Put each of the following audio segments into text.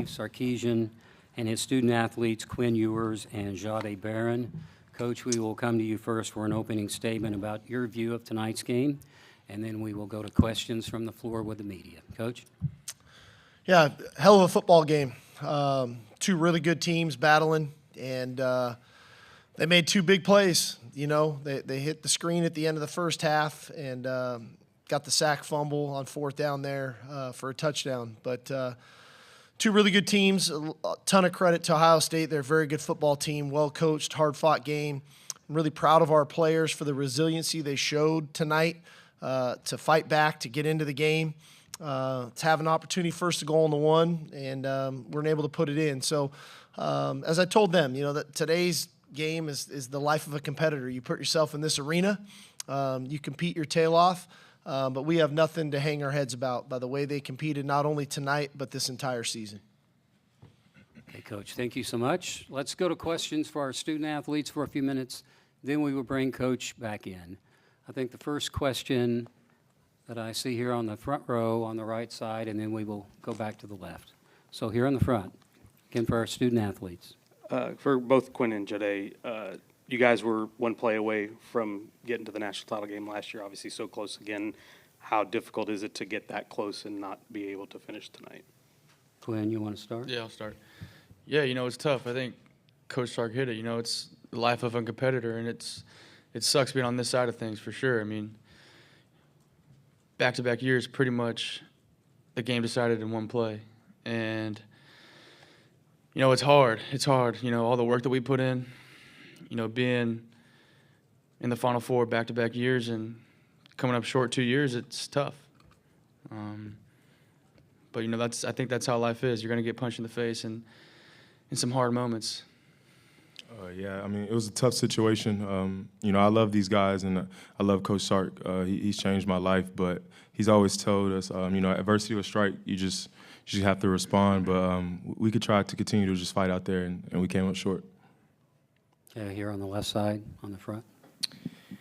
Steve Sarkisian and his student athletes, Quinn Ewers and Jahdae Barron. Coach, we will come to you first for an opening statement about your view of tonight's game, and then we will go to questions from the floor with the media. Coach? Yeah, hell of a football game. Two really good teams battling, and they made two big plays. You know, they hit the screen at the end of the first half and got the sack fumble on fourth down there for a touchdown. But two really good teams, a ton of credit to Ohio State. They're a very good football team, well-coached, hard-fought game. I'm really proud of our players for the resiliency they showed tonight to fight back, to get into the game, to have an opportunity first to go on the one, and we're able to put it in. So as I told them, you know, that today's game is the life of a competitor. You put yourself in this arena, you compete your tail off, but we have nothing to hang our heads about by the way they competed not only tonight but this entire season. Okay, Coach, thank you so much. Let's go to questions for our student athletes for a few minutes. Then we will bring Coach back in. I think the first question that I see here on the front row on the right side, and then we will go back to the left. So here in the front, again for our student athletes. For both Quinn and Jahdae, you guys were one play away from getting to the national title game last year, obviously so close again. How difficult is it to get that close and not be able to finish tonight? Quinn, you want to start? Yeah, I'll start. Yeah, you know, it's tough. I think Coach Sark hit it. You know, it's the life of a competitor, and it sucks being on this side of things for sure. I mean, back-to-back years, pretty much the game decided in one play. And, you know, it's hard. It's hard. You know, all the work that we put in, you know, being in the Final Four back-to-back years and coming up short 2 years, it's tough. But, you know, I think that's how life is. You're going to get punched in the face and in some hard moments. Yeah, I mean, it was a tough situation. You know, I love these guys, and I love Coach Sark. He's changed my life, but he's always told us, you know, adversity will strike. You just have to respond. But we could try to continue to just fight out there, and we came up short. Yeah, here on the left side, on the front.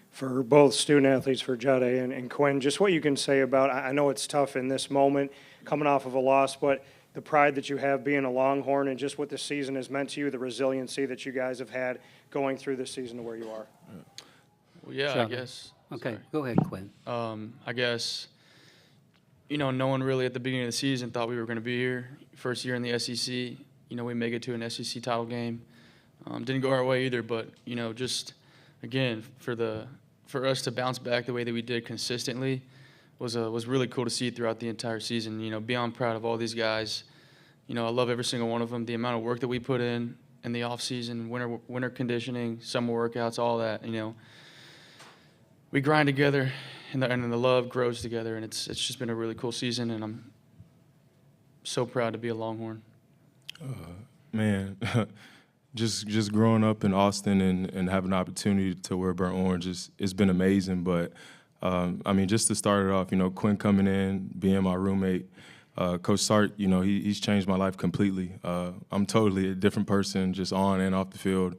For both student athletes, for Jahdae and Quinn, just what you can say about, I know it's tough in this moment, coming off of a loss, but the pride that you have being a Longhorn and just what this season has meant to you, the resiliency that you guys have had going through this season to where you are. Well, yeah, Sure. I guess. Okay, Sorry. go ahead, Quinn. I guess, you know, no one really at the beginning of the season thought we were going to be here. First year in the SEC, you know, we make it to an SEC title game. Didn't go our way either, but, you know, just, again, for us to bounce back the way that we did consistently was really cool to see throughout the entire season. You know, beyond proud of all these guys. You know, I love every single one of them. The amount of work that we put in the off season, winter conditioning, summer workouts, all that. You know, we grind together, and the love grows together, and it's just been a really cool season, and I'm so proud to be a Longhorn. Man, just growing up in Austin and having an opportunity to wear burnt orange, it's been amazing. But I mean, just to start it off, you know, Quinn coming in, being my roommate, Coach Sark, you know, he's changed my life completely. I'm totally a different person, just on and off the field,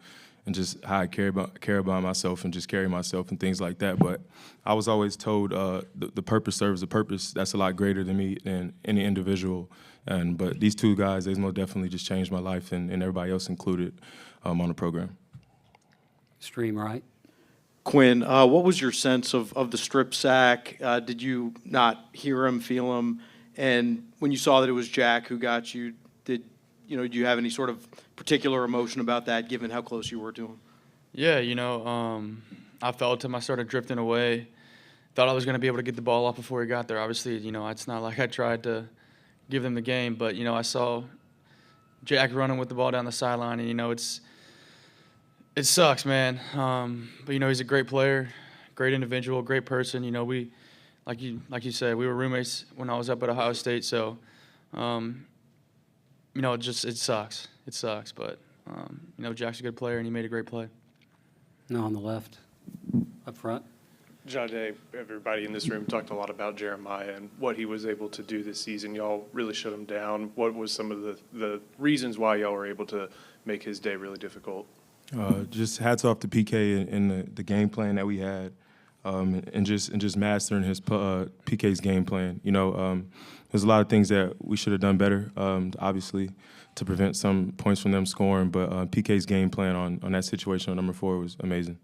and just how I care about myself and just carry myself and things like that. But I was always told the purpose serves a purpose. That's a lot greater than me and any individual. But these two guys, they most definitely just changed my life and everybody else included on the program. Extreme right. Quinn, what was your sense of the strip sack? Did you not hear him, feel him? And when you saw that it was Jack who got you, do you have any sort of particular emotion about that, given how close you were to him? Yeah, you know, I felt him. I started drifting away. Thought I was going to be able to get the ball off before he got there. Obviously, you know, it's not like I tried to give them the game, but, you know, I saw Jack running with the ball down the sideline, and, you know, it sucks, man. But, you know, he's a great player, great individual, great person. You know, we, like you said, we were roommates when I was up at Ohio State, so, you know, it sucks. It sucks, but, you know, Jack's a good player, and he made a great play. No, on the left, up front. Jahdae, everybody in this room talked a lot about Jeremiah and what he was able to do this season. Y'all really shut him down. What was some of the reasons why y'all were able to make his day really difficult? Just hats off to PK and the game plan that we had. and just mastering his PK's game plan. There's a lot of things that we should have done better, obviously, to prevent some points from them scoring. But PK's game plan on that situation on number 4 was amazing.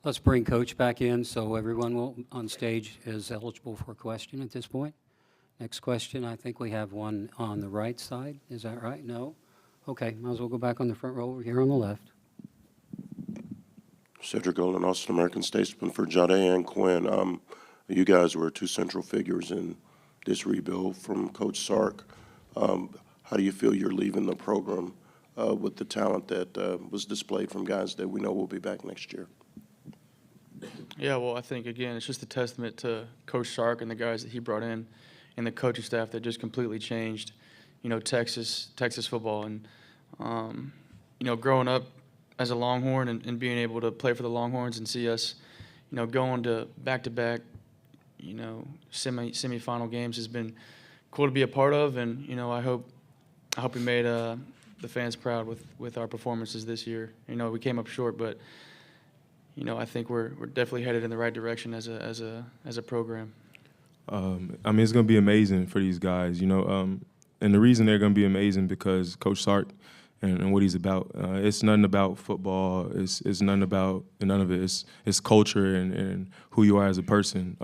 Let's bring Coach back in so everyone on stage is eligible for a question at this point. Next question, I think we have one on the right side. Is that right? No? Okay, might as well go back on the front row over here on the left. Cedric Golden, Austin American Statesman for Jahdae and Quinn. You guys were 2 central figures in this rebuild from Coach Sark. How do you feel you're leaving the program with the talent that was displayed from guys that we know will be back next year? Yeah, well, I think, again, it's just a testament to Coach Sark and the guys that he brought in and the coaching staff that just completely changed, Texas football. And, growing up as a Longhorn and being able to play for the Longhorns and see us, going to back-to-back, semifinal games has been cool to be a part of. And, I hope we made the fans proud with our performances this year. We came up short, but I think we're definitely headed in the right direction as a program. It's going to be amazing for these guys, and the reason they're going to be amazing because Coach Sark and what he's about. It's nothing about football. It's nothing about none of it. It's culture and who you are as a person.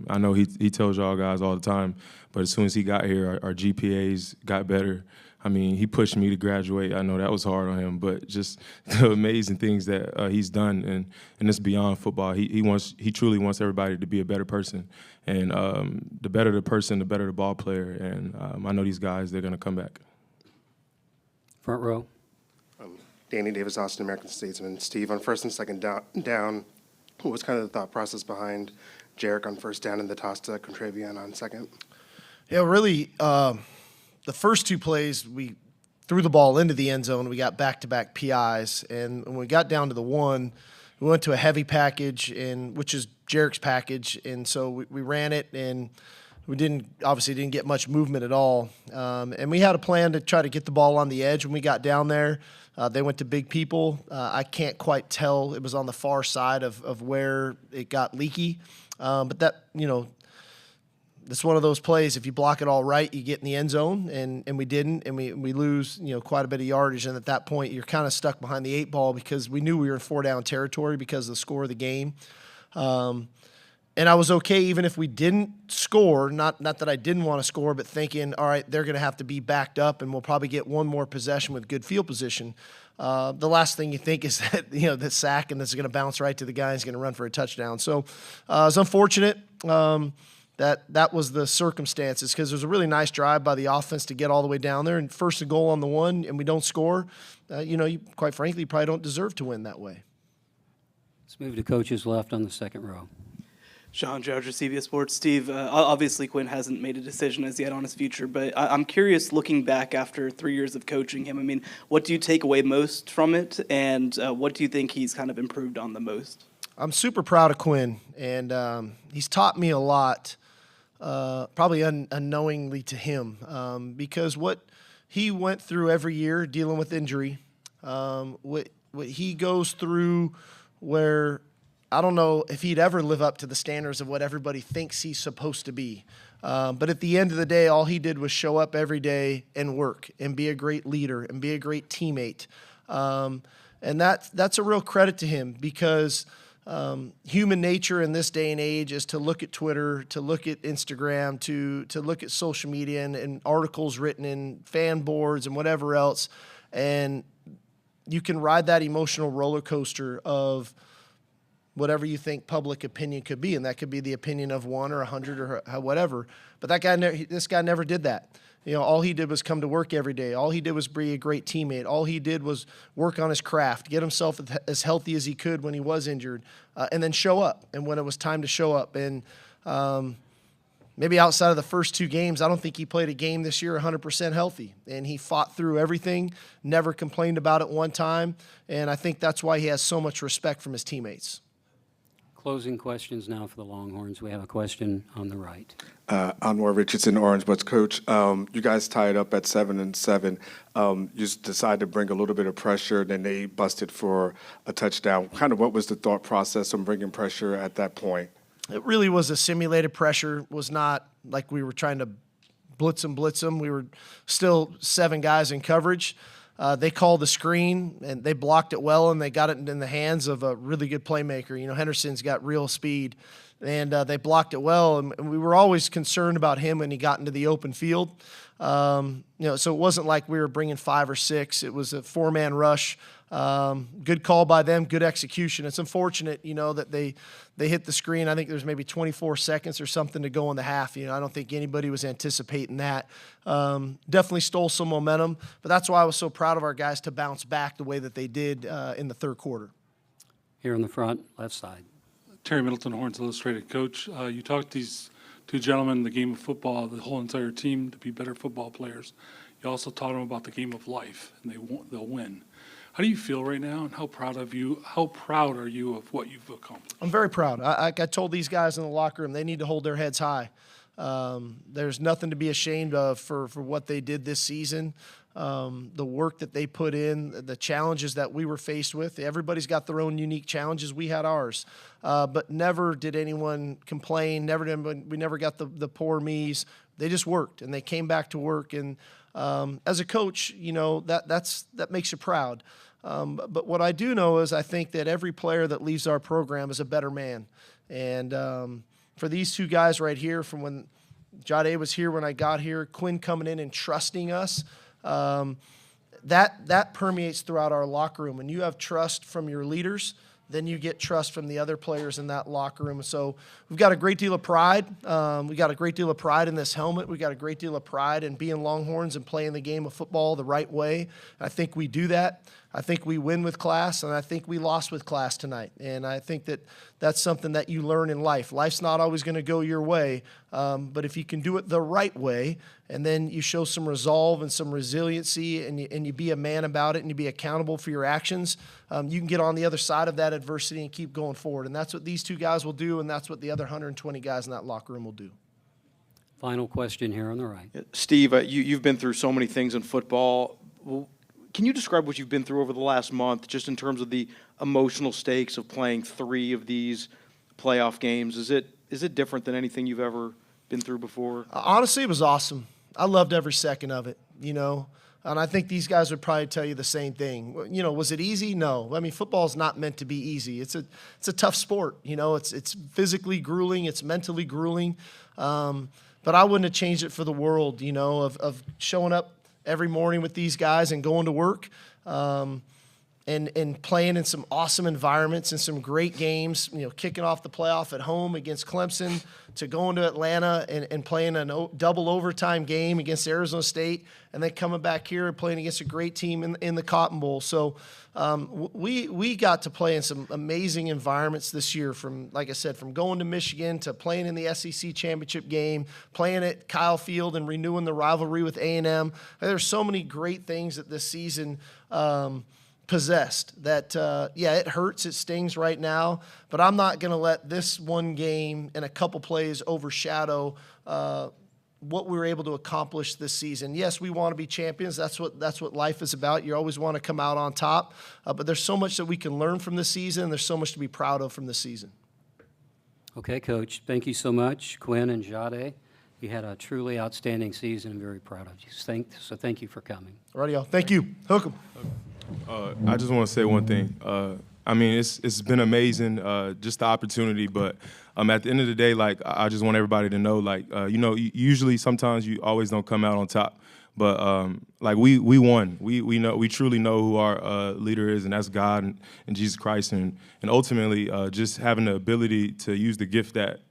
I know he tells y'all guys all the time, but as soon as he got here, our GPAs got better. He pushed me to graduate. I know that was hard on him, but just the amazing things that he's done, and it's beyond football. He truly wants everybody to be a better person, and the better the person, the better the ball player. And I know these guys, they're going to come back. Front row. Danny Davis, Austin American Statesman. Steve, on first and second down, what was kind of the thought process behind Jarek on first down and the toss to Contravian on second? Yeah, really, the first 2 plays, we threw the ball into the end zone. We got back-to-back PIs. And when we got down to the 1, we went to a heavy package, which is Jarek's package. And so we ran it, and we obviously didn't get much movement at all. And we had a plan to try to get the ball on the edge when we got down there. They went to big people. I can't quite tell. It was on the far side of where it got leaky. But that, it's one of those plays. If you block it all right, you get in the end zone, and we didn't, and we lose, quite a bit of yardage. And at that point, you're kind of stuck behind the 8 ball because we knew we were in 4-down territory because of the score of the game. And I was okay even if we didn't score, not that I didn't want to score, but thinking, all right, they're going to have to be backed up, and we'll probably get one more possession with good field position. The last thing you think is that, the sack, and this is going to bounce right to the guy who's going to run for a touchdown. So it's unfortunate that was the circumstances because it was a really nice drive by the offense to get all the way down there, and first and goal on the 1, and we don't score. You quite frankly, you probably don't deserve to win that way. Let's move to coach's left on the second row. Sean Judge, CBS Sports. Steve, obviously Quinn hasn't made a decision as yet on his future, but I'm curious, looking back after 3 years of coaching him, what do you take away most from it, and what do you think he's kind of improved on the most? I'm super proud of Quinn, and he's taught me a lot, probably unknowingly to him, because what he went through every year dealing with injury, what he goes through where I don't know if he'd ever live up to the standards of what everybody thinks he's supposed to be. But at the end of the day, all he did was show up every day and work and be a great leader and be a great teammate. And that's a real credit to him because human nature in this day and age is to look at Twitter, to look at Instagram, to look at social media and articles written in fan boards and whatever else. And you can ride that emotional roller coaster of whatever you think public opinion could be, and that could be the opinion of 1 or 100 or whatever. But this guy never did that. All he did was come to work every day. All he did was be a great teammate. All he did was work on his craft, get himself as healthy as he could when he was injured, and then show up. And when it was time to show up, and maybe outside of the first 2 games, I don't think he played a game this year 100% healthy. And he fought through everything, never complained about it one time, and I think that's why he has so much respect from his teammates. closing questions now for the Longhorns. We have a question on the right. Anwar Richardson, Orange Bucks coach. You guys tied up at 7-7. You just decided to bring a little bit of pressure, then they busted for a touchdown. Kind of what was the thought process on bringing pressure at that point? It really was a simulated pressure. It was not like we were trying to blitz them. We were still 7 guys in coverage. They called the screen, and they blocked it well, and they got it in the hands of a really good playmaker. You know, Henderson's got real speed, and they blocked it well, and we were always concerned about him when he got into the open field. You know, so it wasn't like we were bringing 5 or 6. It was a 4-man rush. Good call by them, good execution. It's unfortunate, you know, that they hit the screen. I think there's maybe 24 seconds or something to go in the half. You know, I don't think anybody was anticipating that. Definitely stole some momentum, but that's why I was so proud of our guys to bounce back the way that they did in the third quarter. Here in the front, left side. Terry Middleton, Horns Illustrated. Coach, you talked these 2 gentlemen, the game of football, the whole entire team to be better football players. You also taught them about the game of life, and they'll win. How do you feel right now, and how proud are you of what you've accomplished? I'm very proud. I told these guys in the locker room they need to hold their heads high. There's nothing to be ashamed of for what they did this season. The work that they put in, the challenges that we were faced with. Everybody's got their own unique challenges. We had ours. But never did anyone complain. We never got the poor me's. They just worked, and they came back to work. And as a coach, you know, that makes you proud. But what I do know is I think that every player that leaves our program is a better man. And for these 2 guys right here, from when Jahdae was here when I got here, Quinn coming in and trusting us, that permeates throughout our locker room. When you have trust from your leaders, then you get trust from the other players in that locker room. So we've got a great deal of pride. We got a great deal of pride in this helmet. We got a great deal of pride in being Longhorns and playing the game of football the right way. I think we do that. I think we win with class, and I think we lost with class tonight. And I think that that's something that you learn in life. Life's not always going to go your way, but if you can do it the right way, and then you show some resolve and some resiliency, and you be a man about it, and you be accountable for your actions, you can get on the other side of that adversity and keep going forward. And that's what these 2 guys will do, and that's what the other 120 guys in that locker room will do. Final question here on the right. Steve, you've been through so many things in football. Can you describe what you've been through over the last month, just in terms of the emotional stakes of playing 3 of these playoff games? Is it different than anything you've ever been through before? Honestly, it was awesome. I loved every second of it, you know. And I think these guys would probably tell you the same thing. You know, was it easy? No. I mean, football is not meant to be easy. It's a tough sport. You know, it's physically grueling. It's mentally grueling. But I wouldn't have changed it for the world, you know, of showing up every morning with these guys and going to work and playing in some awesome environments and some great games, you know, kicking off the playoff at home against Clemson, to going to Atlanta and playing a double overtime game against Arizona State, and then coming back here and playing against a great team in the Cotton Bowl. So we got to play in some amazing environments this year, from, like I said, from going to Michigan to playing in the SEC championship game, playing at Kyle Field and renewing the rivalry with A&M. There's so many great things that this season possessed that, yeah, it hurts, it stings right now, but I'm not going to let this one game and a couple plays overshadow what we were able to accomplish this season. Yes, we want to be champions. That's what life is about. You always want to come out on top, but there's so much that we can learn from this season, and there's so much to be proud of from this season. Okay, Coach, thank you so much, Quinn and Jahdae. You had a truly outstanding season. I'm very proud of you. So thank you for coming. All right, y'all. Thank you. Hook 'em. I just want to say one thing. I mean, it's been amazing, just the opportunity. But at the end of the day, like, I just want everybody to know, like, you know, usually sometimes you always don't come out on top. But like, we won. We truly know who our leader is, and that's God and Jesus Christ, and ultimately just having the ability to use the gift that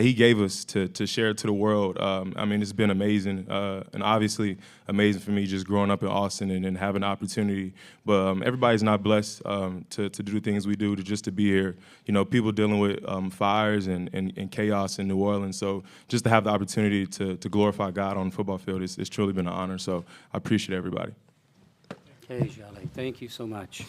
He gave us to share it to the world. I mean, it's been amazing, and obviously amazing for me just growing up in Austin and having the opportunity. But everybody's not blessed to do the things we do, to be here. You know, people dealing with fires and chaos in New Orleans. So just to have the opportunity to glorify God on the football field, it's truly been an honor. So I appreciate everybody. Okay, Jahdae, thank you so much.